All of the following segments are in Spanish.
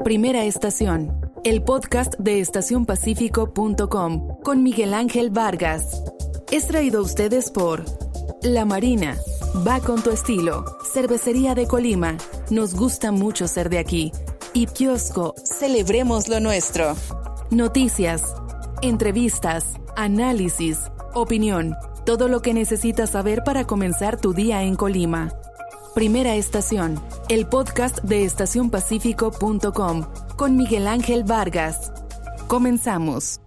Primera estación, el podcast de estacionpacífico.com con Miguel Ángel Vargas. Es traído a ustedes por La Marina, va con tu estilo, Cervecería de Colima, nos gusta mucho ser de aquí, y Kiosco, celebremos lo nuestro. Noticias, entrevistas, análisis, opinión, todo lo que necesitas saber para comenzar tu día en Colima. Primera estación, el podcast de estacionpacífico.com con Miguel Ángel Vargas. Comenzamos.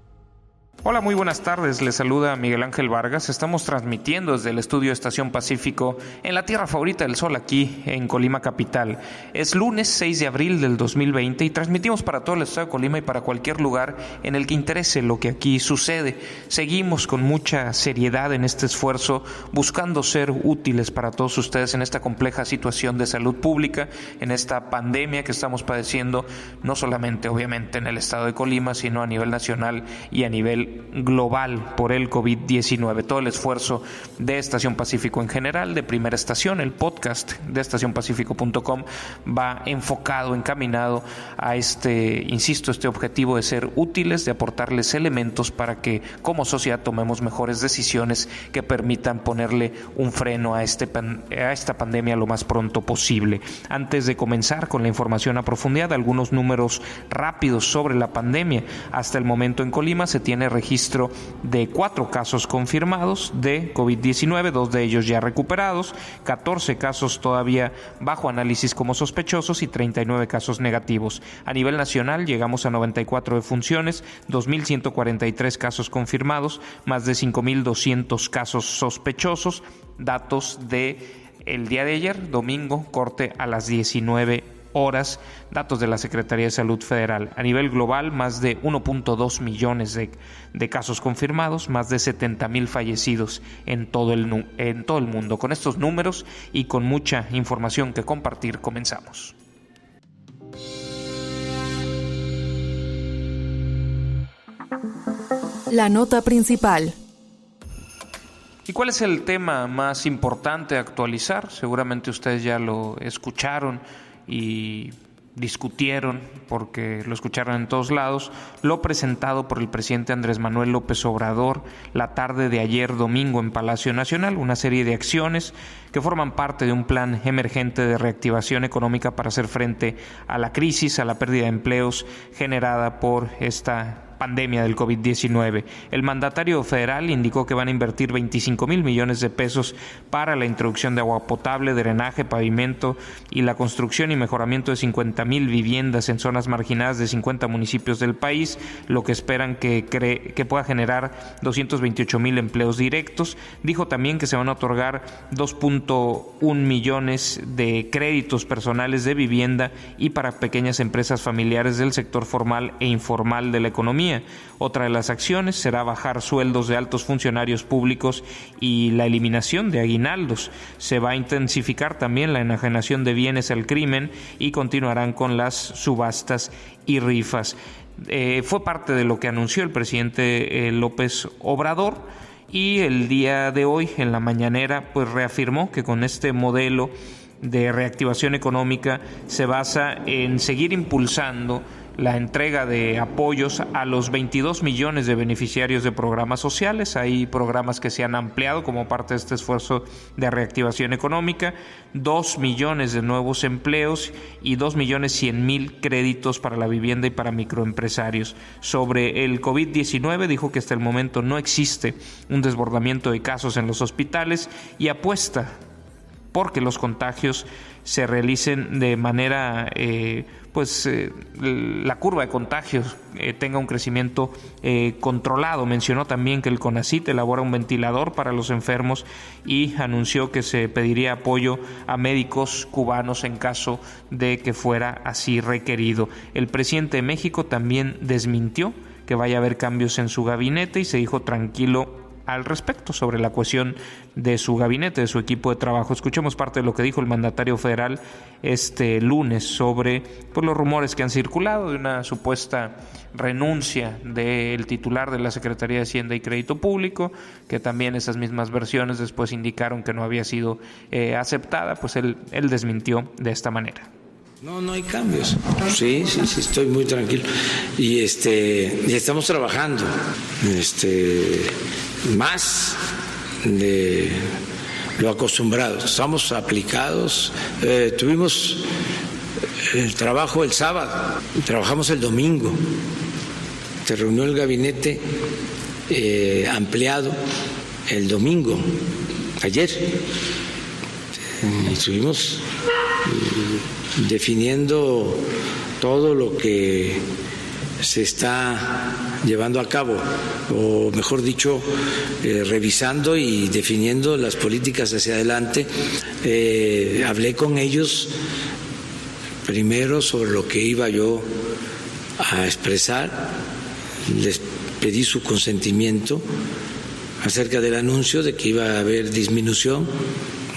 Hola, muy buenas tardes. Les saluda Miguel Ángel Vargas. Estamos transmitiendo desde el estudio Estación Pacífico en la tierra favorita del sol, aquí en Colima capital. Es lunes 6 de abril del 2020 y transmitimos para todo el estado de Colima y para cualquier lugar en el que interese lo que aquí sucede. Seguimos con mucha seriedad en este esfuerzo, buscando ser útiles para todos ustedes en esta compleja situación de salud pública, en esta pandemia que estamos padeciendo, no solamente obviamente en el estado de Colima, sino a nivel nacional y a nivel global por el COVID-19. Todo el esfuerzo de Estación Pacífico en general, de Primera Estación, el podcast de estacionpacífico.com va enfocado, encaminado a este objetivo de ser útiles, de aportarles elementos para que como sociedad tomemos mejores decisiones que permitan ponerle un freno a esta pandemia lo más pronto posible. Antes de comenzar con la información a profundidad, algunos números rápidos sobre la pandemia. Hasta el momento en Colima se tiene registro de 4 casos confirmados de COVID-19, 2 de ellos ya recuperados, 14 casos todavía bajo análisis como sospechosos y 39 casos negativos. A nivel nacional llegamos a 94 defunciones, 2.143 casos confirmados, más de 5.200 casos sospechosos, datos de el día de ayer, domingo, corte a las 19 horas, datos de la Secretaría de Salud Federal. A nivel global, más de 1.2 millones de casos confirmados, más de 70,000 fallecidos en todo el mundo. Con estos números y con mucha información que compartir, comenzamos. La nota principal. ¿Y cuál es el tema más importante a actualizar? Seguramente ustedes ya lo escucharon y discutieron, porque lo escucharon en todos lados, lo presentado por el presidente Andrés Manuel López Obrador la tarde de ayer domingo en Palacio Nacional, una serie de acciones que forman parte de un plan emergente de reactivación económica para hacer frente a la crisis, a la pérdida de empleos generada por esta pandemia del COVID-19. El mandatario federal indicó que van a invertir 25,000 millones de pesos para la introducción de agua potable, drenaje, pavimento y la construcción y mejoramiento de 50,000 viviendas en zonas marginadas de 50 municipios del país, lo que esperan que pueda generar 228,000 empleos directos. Dijo también que se van a otorgar 2.1 millones de créditos personales de vivienda y para pequeñas empresas familiares del sector formal e informal de la economía. Otra de las acciones será bajar sueldos de altos funcionarios públicos y la eliminación de aguinaldos. Se va a intensificar también la enajenación de bienes al crimen y continuarán con las subastas y rifas. Fue parte de lo que anunció el presidente López Obrador, y el día de hoy en la mañanera pues reafirmó que con este modelo de reactivación económica se basa en seguir impulsando la entrega de apoyos a los 22 millones de beneficiarios de programas sociales. Hay programas que se han ampliado como parte de este esfuerzo de reactivación económica, 2 millones de nuevos empleos y 2.100.000 créditos para la vivienda y para microempresarios. Sobre el COVID-19 dijo que hasta el momento no existe un desbordamiento de casos en los hospitales y apuesta porque los contagios se realicen de manera, la curva de contagios tenga un crecimiento controlado. Mencionó también que el CONACYT elabora un ventilador para los enfermos y anunció que se pediría apoyo a médicos cubanos en caso de que fuera así requerido. El presidente de México también desmintió que vaya a haber cambios en su gabinete y se dijo tranquilo al respecto sobre la cohesión de su gabinete, de su equipo de trabajo. Escuchemos parte de lo que dijo el mandatario federal este lunes sobre los rumores que han circulado de una supuesta renuncia del titular de la Secretaría de Hacienda y Crédito Público, que también esas mismas versiones después indicaron que no había sido aceptada. Pues él desmintió de esta manera. No hay cambios. Sí, estoy muy tranquilo. Y estamos trabajando más de lo acostumbrado. Estamos aplicados. Tuvimos el trabajo el sábado, trabajamos el domingo. Se reunió el gabinete ampliado el domingo, ayer. Estuvimos definiendo todo lo que se está llevando a cabo, o mejor dicho, revisando y definiendo las políticas hacia adelante. Hablé con ellos primero sobre lo que iba yo a expresar, les pedí su consentimiento acerca del anuncio de que iba a haber disminución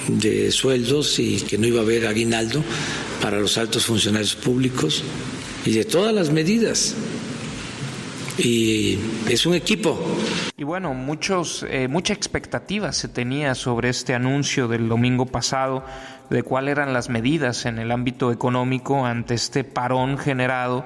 de sueldos y que no iba a haber aguinaldo para los altos funcionarios públicos y de todas las medidas. Y es un equipo. Y bueno, mucha expectativa se tenía sobre este anuncio del domingo pasado de cuáles eran las medidas en el ámbito económico ante este parón generado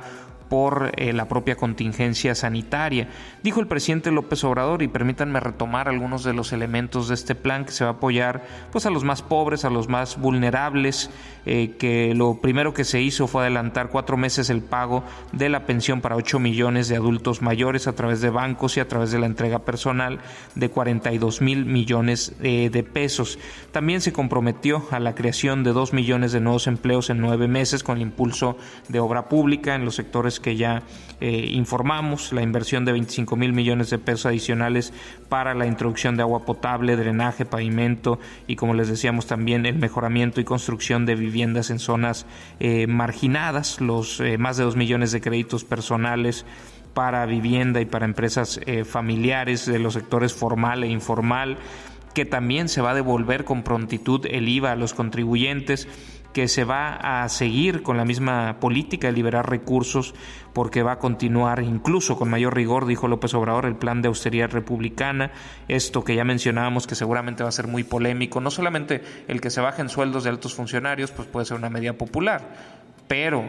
por la propia contingencia sanitaria. Dijo el presidente López Obrador, y permítanme retomar algunos de los elementos de este plan, que se va a apoyar pues a los más pobres, a los más vulnerables, que lo primero que se hizo fue adelantar 4 meses el pago de la pensión para 8 millones de adultos mayores a través de bancos y a través de la entrega personal de 42,000 millones de pesos. También se comprometió a la creación de 2 millones de nuevos empleos en 9 meses con el impulso de obra pública en los sectores que ya informamos, la inversión de 25,000 millones de pesos adicionales para la introducción de agua potable, drenaje, pavimento y, como les decíamos, también el mejoramiento y construcción de viviendas en zonas marginadas, los más de 2 millones de créditos personales para vivienda y para empresas familiares de los sectores formal e informal, que también se va a devolver con prontitud el IVA a los contribuyentes, que se va a seguir con la misma política de liberar recursos porque va a continuar incluso con mayor rigor, dijo López Obrador, el plan de austeridad republicana, esto que ya mencionábamos que seguramente va a ser muy polémico, no solamente el que se bajen sueldos de altos funcionarios, pues puede ser una medida popular, pero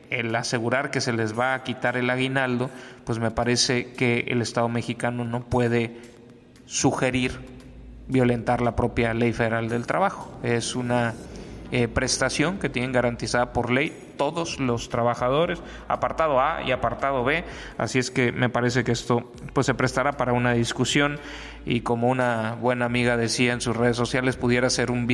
el asegurar que se les va a quitar el aguinaldo, pues me parece que el Estado mexicano no puede sugerir violentar la propia Ley Federal del Trabajo. Es una prestación que tienen garantizada por ley todos los trabajadores, apartado A y apartado B, así es que me parece que esto pues se prestará para una discusión y, como una buena amiga decía en sus redes sociales, pudiera ser un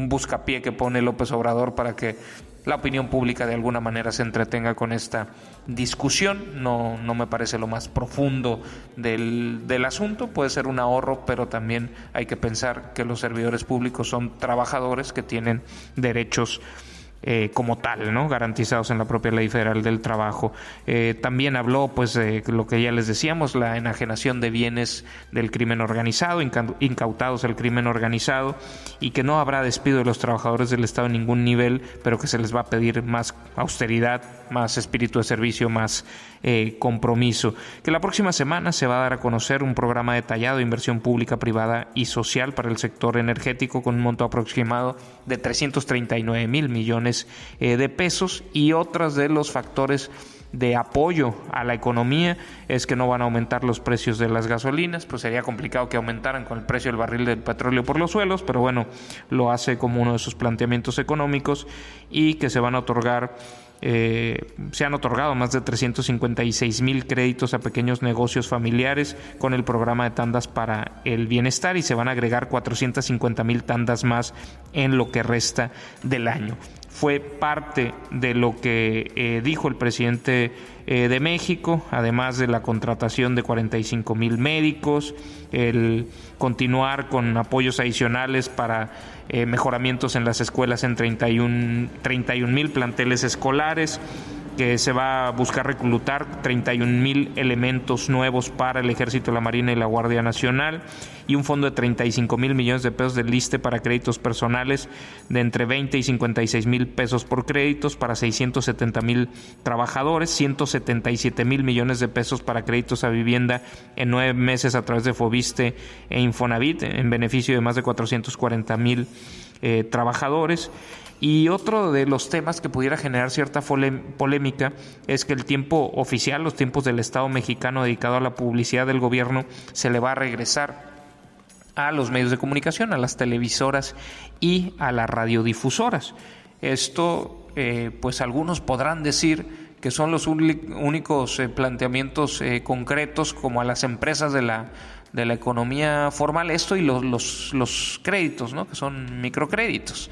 buscapié que pone López Obrador para que la opinión pública de alguna manera se entretenga con esta discusión. No me parece lo más profundo del asunto, puede ser un ahorro, pero también hay que pensar que los servidores públicos son trabajadores que tienen derechos como tal, ¿no?, garantizados en la propia Ley Federal del Trabajo. También habló pues de lo que ya les decíamos, la enajenación de bienes del crimen organizado, incautados al crimen organizado, y que no habrá despido de los trabajadores del Estado en ningún nivel, pero que se les va a pedir más austeridad, más espíritu de servicio, más compromiso. Que la próxima semana se va a dar a conocer un programa detallado de inversión pública, privada y social para el sector energético con un monto aproximado de 339,000 millones de pesos, y otros de los factores de apoyo a la economía es que no van a aumentar los precios de las gasolinas, pues sería complicado que aumentaran con el precio del barril del petróleo por los suelos, pero bueno, lo hace como uno de sus planteamientos económicos, y que se van a otorgar se han otorgado más de 356,000 créditos a pequeños negocios familiares con el programa de tandas para el bienestar, y se van a agregar 450,000 tandas más en lo que resta del año. Fue parte de lo que dijo el presidente de México, además de la contratación de 45,000 médicos, el continuar con apoyos adicionales para mejoramientos en las escuelas en 31,000 planteles escolares, que se va a buscar reclutar 31,000 elementos nuevos para el Ejército, la Marina y la Guardia Nacional, y un fondo de 35,000 millones de pesos del ISSSTE para créditos personales de entre 20 y 56,000 pesos por créditos para 670,000 trabajadores, 177,000 millones de pesos para créditos a vivienda en 9 meses a través de FOBISSSTE e Infonavit en beneficio de más de 440,000 trabajadores. Y otro de los temas que pudiera generar cierta polémica es que el tiempo oficial, los tiempos del Estado mexicano dedicado a la publicidad del gobierno, se le va a regresar a los medios de comunicación, a las televisoras y a las radiodifusoras. Esto, pues algunos podrán decir que son los únicos planteamientos concretos como a las empresas de la economía formal, esto y los créditos, ¿no? Que son microcréditos.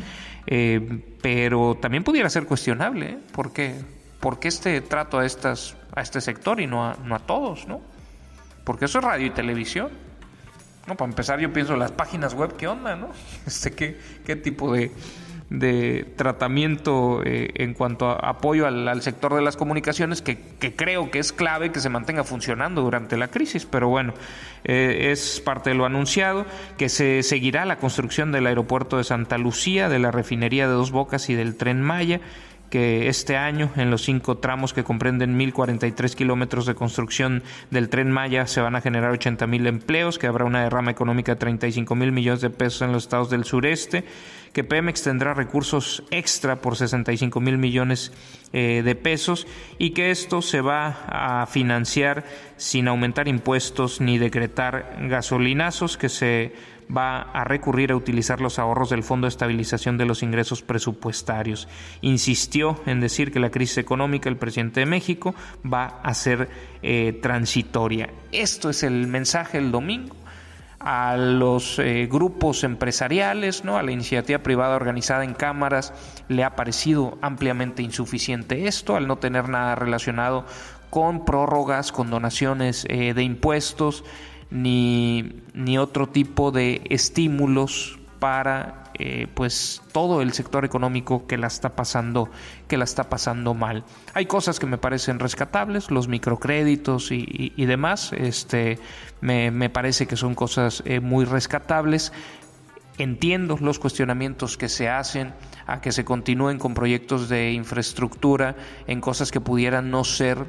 Pero también pudiera ser cuestionable, ¿Por qué este trato a este sector y no a todos, ¿no? Porque eso es radio y televisión. No, para empezar, yo pienso las páginas web, ¿qué onda, no? ¿Qué tipo de tratamiento en cuanto a apoyo al sector de las comunicaciones que creo que es clave que se mantenga funcionando durante la crisis? Pero bueno, es parte de lo anunciado, que se seguirá la construcción del aeropuerto de Santa Lucía, de la refinería de Dos Bocas y del Tren Maya, que este año en los 5 tramos que comprenden 1,043 kilómetros de construcción del Tren Maya se van a generar 80,000 empleos, que habrá una derrama económica de 35,000 millones de pesos en los estados del sureste, que Pemex tendrá recursos extra por 65,000 millones de pesos y que esto se va a financiar sin aumentar impuestos ni decretar gasolinazos, que se va a recurrir a utilizar los ahorros del Fondo de Estabilización de los Ingresos Presupuestarios. Insistió en decir que la crisis económica del presidente de México va a ser transitoria. Esto es el mensaje del domingo a los grupos empresariales, ¿no? A la iniciativa privada organizada en cámaras le ha parecido ampliamente insuficiente esto, al no tener nada relacionado con prórrogas, con donaciones de impuestos, ni otro tipo de estímulos para pues todo el sector económico que la está pasando mal. Hay cosas que me parecen rescatables, los microcréditos y demás, me parece que son cosas muy rescatables. Entiendo los cuestionamientos que se hacen a que se continúen con proyectos de infraestructura en cosas que pudieran no ser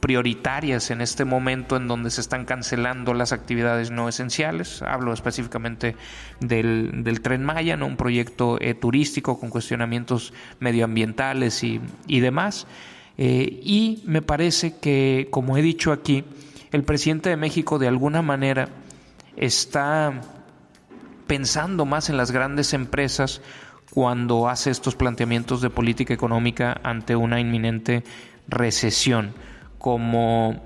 prioritarias en este momento en donde se están cancelando las actividades no esenciales. Hablo específicamente del Tren Maya, ¿no? Un proyecto turístico con cuestionamientos medioambientales y demás. Y me parece que, como he dicho aquí, el presidente de México de alguna manera está pensando más en las grandes empresas cuando hace estos planteamientos de política económica ante una inminente recesión, como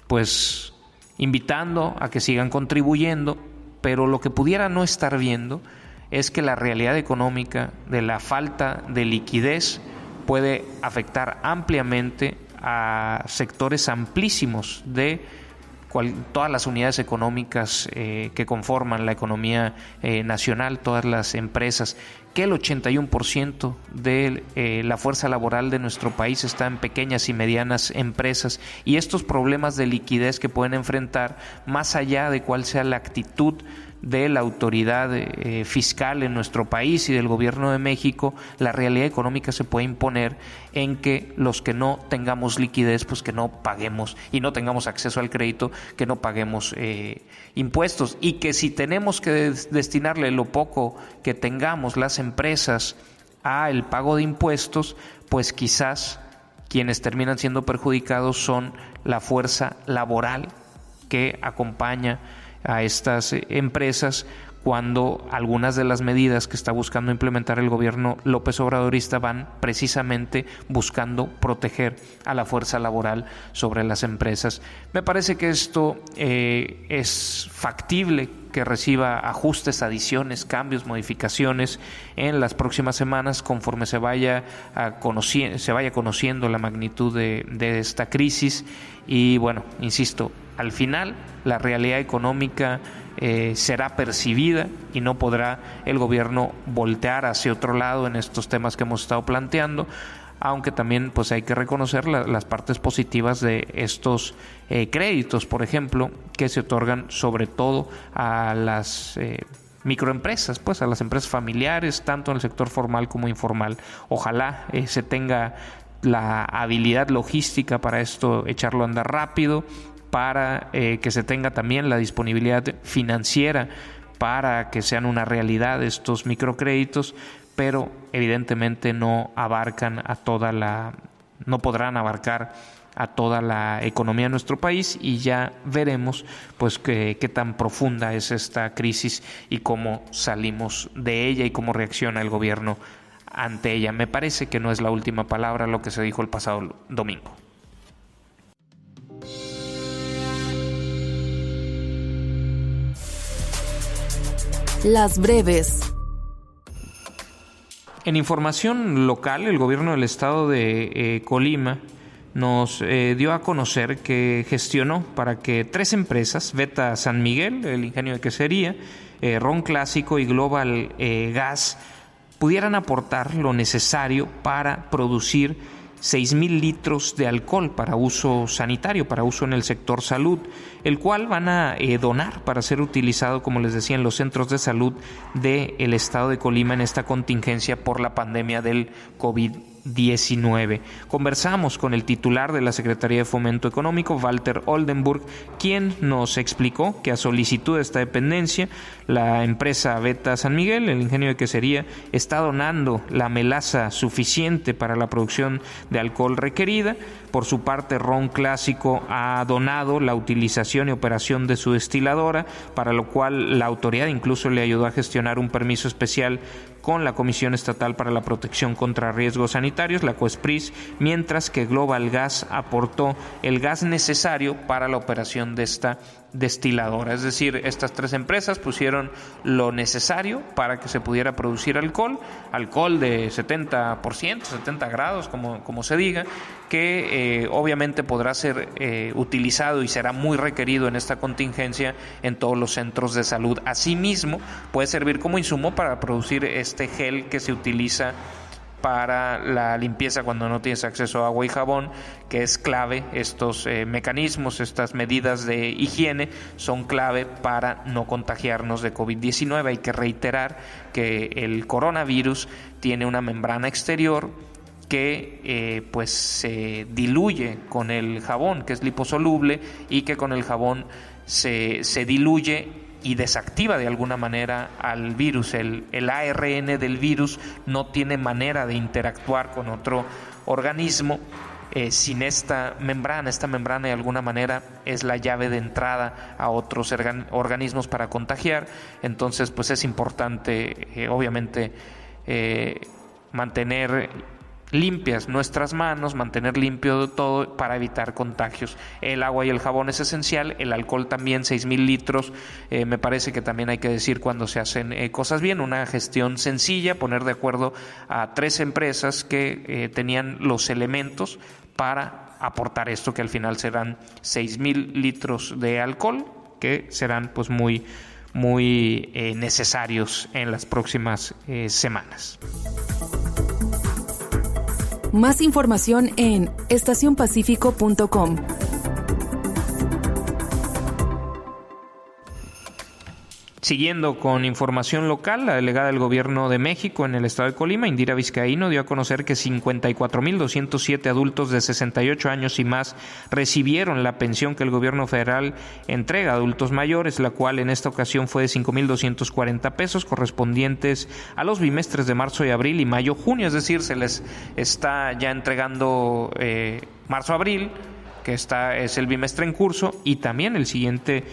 pues invitando a que sigan contribuyendo, pero lo que pudiera no estar viendo es que la realidad económica de la falta de liquidez puede afectar ampliamente a sectores amplísimos de todas las unidades económicas que conforman la economía nacional, todas las empresas, que el 81% de la fuerza laboral de nuestro país está en pequeñas y medianas empresas, y estos problemas de liquidez que pueden enfrentar, más allá de cuál sea la actitud de la autoridad fiscal en nuestro país y del gobierno de México, la realidad económica se puede imponer en que los que no tengamos liquidez, pues que no paguemos, y no tengamos acceso al crédito, que no paguemos impuestos, y que si tenemos que destinarle lo poco que tengamos las empresas a el pago de impuestos, pues quizás quienes terminan siendo perjudicados son la fuerza laboral que acompaña a estas empresas, cuando algunas de las medidas que está buscando implementar el gobierno López Obradorista van precisamente buscando proteger a la fuerza laboral sobre las empresas. Me parece que esto es factible que reciba ajustes, adiciones, cambios, modificaciones en las próximas semanas conforme se vaya conociendo la magnitud de esta crisis. Y bueno, insisto, al final la realidad económica será percibida y no podrá el gobierno voltear hacia otro lado en estos temas que hemos estado planteando, aunque también pues hay que reconocer las partes positivas de estos créditos, por ejemplo, que se otorgan sobre todo a las microempresas, pues a las empresas familiares, tanto en el sector formal como informal. Ojalá se tenga la habilidad logística para esto, echarlo a andar rápido, para que se tenga también la disponibilidad financiera para que sean una realidad estos microcréditos, pero evidentemente no podrán abarcar a toda la economía de nuestro país, y ya veremos pues qué tan profunda es esta crisis y cómo salimos de ella y cómo reacciona el gobierno ante ella. Me parece que no es la última palabra lo que se dijo el pasado domingo. Las breves. En información local, el gobierno del estado de Colima nos dio a conocer que gestionó para que 3 empresas, Beta San Miguel, el ingenio de quesería, Ron Clásico y Global Gas, pudieran aportar lo necesario para producir 6,000 litros de alcohol para uso sanitario, para uso en el sector salud, el cual van a donar para ser utilizado, como les decía, en los centros de salud del estado de Colima en esta contingencia por la pandemia del COVID-19. Conversamos con el titular de la Secretaría de Fomento Económico, Walter Oldenburg, quien nos explicó que a solicitud de esta dependencia, la empresa Beta San Miguel, el ingenio de quesería, está donando la melaza suficiente para la producción de alcohol requerida. Por su parte, Ron Clásico ha donado la utilización y operación de su destiladora, para lo cual la autoridad incluso le ayudó a gestionar un permiso especial con la Comisión Estatal para la Protección contra Riesgos Sanitarios, la COESPRIS, mientras que Global Gas aportó el gas necesario para la operación de esta destiladora. Es decir, estas 3 empresas pusieron lo necesario para que se pudiera producir alcohol de 70%, 70 grados, como se diga, que obviamente podrá ser utilizado y será muy requerido en esta contingencia en todos los centros de salud. Asimismo, puede servir como insumo para producir este gel que se utiliza para la limpieza cuando no tienes acceso a agua y jabón, que es clave. Estos mecanismos, estas medidas de higiene son clave para no contagiarnos de COVID-19. Hay que reiterar que el coronavirus tiene una membrana exterior que pues se diluye con el jabón, que es liposoluble, y que con el jabón se diluye y desactiva de alguna manera al virus. El ARN del virus no tiene manera de interactuar con otro organismo sin esta membrana. Esta membrana de alguna manera es la llave de entrada a otros organismos para contagiar. Entonces pues es importante obviamente mantener limpias nuestras manos, mantener limpio todo para evitar contagios. El agua y el jabón es esencial, el alcohol también, 6,000 litros. Me parece que también hay que decir cuando se hacen cosas bien, una gestión sencilla, poner de acuerdo a 3 empresas que tenían los elementos para aportar esto, que al final serán 6,000 litros de alcohol, que serán pues muy necesarios en las próximas semanas. Más información en estacionpacifico.com. Siguiendo con información local, la delegada del Gobierno de México en el estado de Colima, Indira Vizcaíno, dio a conocer que 54,207 adultos de 68 años y más recibieron la pensión que el gobierno federal entrega a adultos mayores, la cual en esta ocasión fue de 5,240 pesos, correspondientes a los bimestres de marzo y abril y mayo-junio, es decir, se les está ya entregando marzo-abril, que es el bimestre en curso, y también el siguiente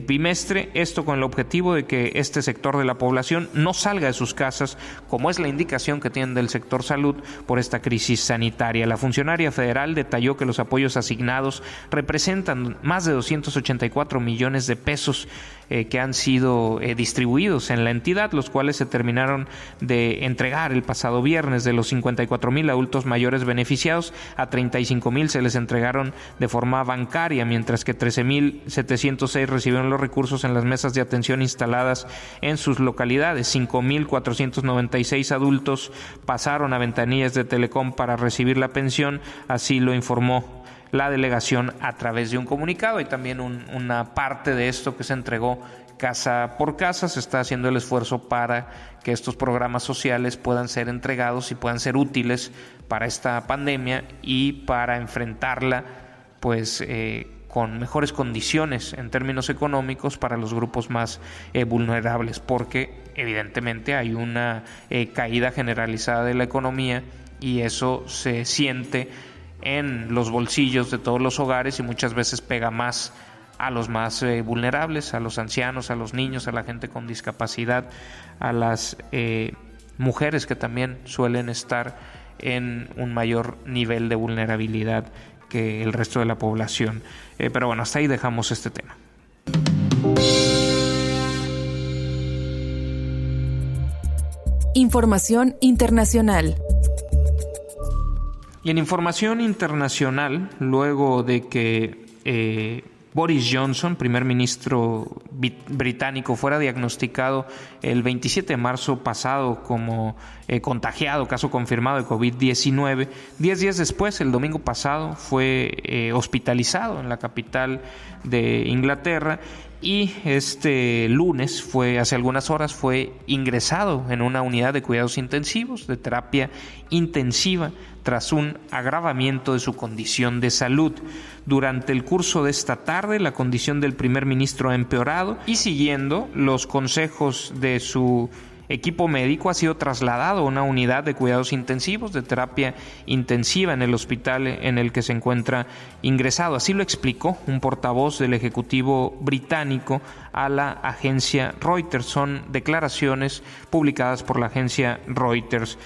bimestre, esto con el objetivo de que este sector de la población no salga de sus casas, como es la indicación que tienen del sector salud por esta crisis sanitaria. La funcionaria federal detalló que los apoyos asignados representan más de 284 millones de pesos que han sido distribuidos en la entidad, los cuales se terminaron de entregar el pasado viernes. De los 54,000 adultos mayores beneficiados, a 35,000 se les entregaron de forma bancaria, mientras que 13,706 recibieron los recursos en las mesas de atención instaladas en sus localidades. 5,496 adultos pasaron a ventanillas de Telecom para recibir la pensión, así lo informó la delegación a través de un comunicado. Y también una parte de esto que se entregó casa por casa. Se está haciendo el esfuerzo para que estos programas sociales puedan ser entregados y puedan ser útiles para esta pandemia y para enfrentarla pues con mejores condiciones en términos económicos para los grupos más vulnerables, porque evidentemente hay una caída generalizada de la economía y eso se siente en los bolsillos de todos los hogares y muchas veces pega más a los más vulnerables, a los ancianos, a los niños, a la gente con discapacidad, a las mujeres que también suelen estar en un mayor nivel de vulnerabilidad que el resto de la población. Pero bueno, hasta ahí dejamos este tema. Información internacional. Y en información internacional, luego de que Boris Johnson, primer ministro británico, fuera diagnosticado el 27 de marzo pasado como contagiado, caso confirmado de COVID-19, 10 días después, el domingo pasado, fue hospitalizado en la capital de Inglaterra y este lunes, hace algunas horas, fue ingresado en una unidad de cuidados intensivos, de terapia intensiva, tras un agravamiento de su condición de salud. Durante el curso de esta tarde, la condición del primer ministro ha empeorado y, siguiendo los consejos de su equipo médico, ha sido trasladado a una unidad de cuidados intensivos, de terapia intensiva en el hospital en el que se encuentra ingresado. Así lo explicó un portavoz del Ejecutivo británico a la agencia Reuters. Son declaraciones publicadas por la agencia Reuters.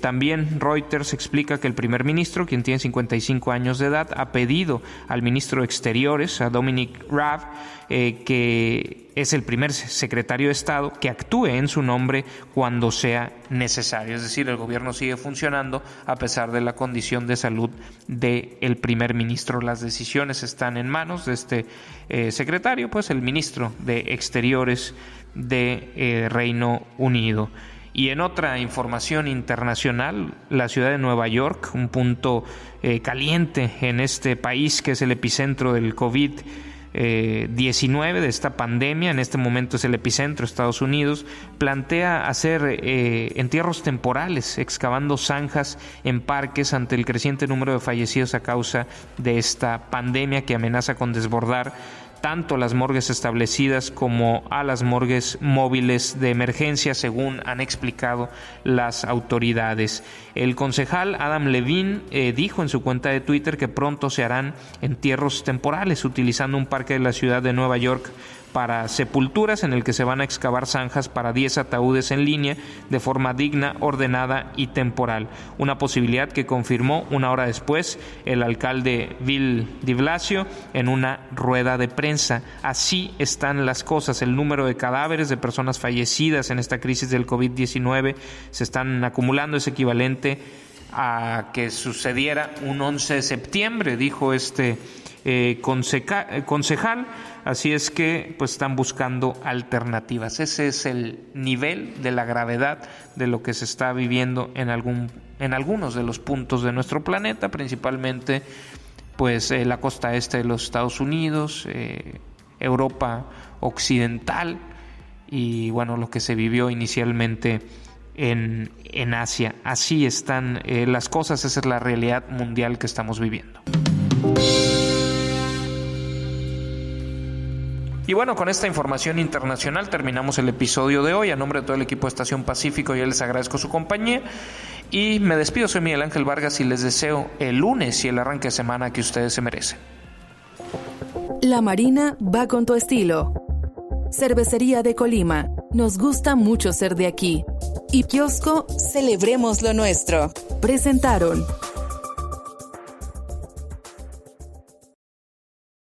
También Reuters explica que el primer ministro, quien tiene 55 años de edad, ha pedido al ministro de Exteriores, a Dominic Raab, que es el primer secretario de Estado, que actúe en su nombre cuando sea necesario. Es decir, el gobierno sigue funcionando a pesar de la condición de salud del primer ministro. Las decisiones están en manos de este secretario, pues el ministro de Exteriores de Reino Unido. Y en otra información internacional, la ciudad de Nueva York, un punto caliente en este país que es el epicentro del COVID-19, de esta pandemia, en este momento es el epicentro, Estados Unidos, plantea hacer entierros temporales, excavando zanjas en parques ante el creciente número de fallecidos a causa de esta pandemia que amenaza con desbordar tanto las morgues establecidas como a las morgues móviles de emergencia, según han explicado las autoridades. El concejal Adam Levine dijo en su cuenta de Twitter que pronto se harán entierros temporales utilizando un parque de la ciudad de Nueva York para sepulturas, en el que se van a excavar zanjas para 10 ataúdes en línea de forma digna, ordenada y temporal. Una posibilidad que confirmó una hora después el alcalde Bill de Blasio en una rueda de prensa. Así están las cosas. El número de cadáveres de personas fallecidas en esta crisis del COVID-19 se están acumulando, es equivalente a que sucediera un 11 de septiembre, dijo este concejal. Así es que pues están buscando alternativas. Ese es el nivel de la gravedad de lo que se está viviendo en algunos de los puntos de nuestro planeta, principalmente pues la costa este de los Estados Unidos, Europa occidental y bueno, lo que se vivió inicialmente en Asia. Así están las cosas, esa es la realidad mundial que estamos viviendo. Y bueno, con esta información internacional terminamos el episodio de hoy. A nombre de todo el equipo de Estación Pacífico, yo les agradezco su compañía y me despido. Soy Miguel Ángel Vargas y les deseo el lunes y el arranque de semana que ustedes se merecen. La Marina va con tu estilo. Cervecería de Colima, nos gusta mucho ser de aquí. Y Kiosco, celebremos lo nuestro. Presentaron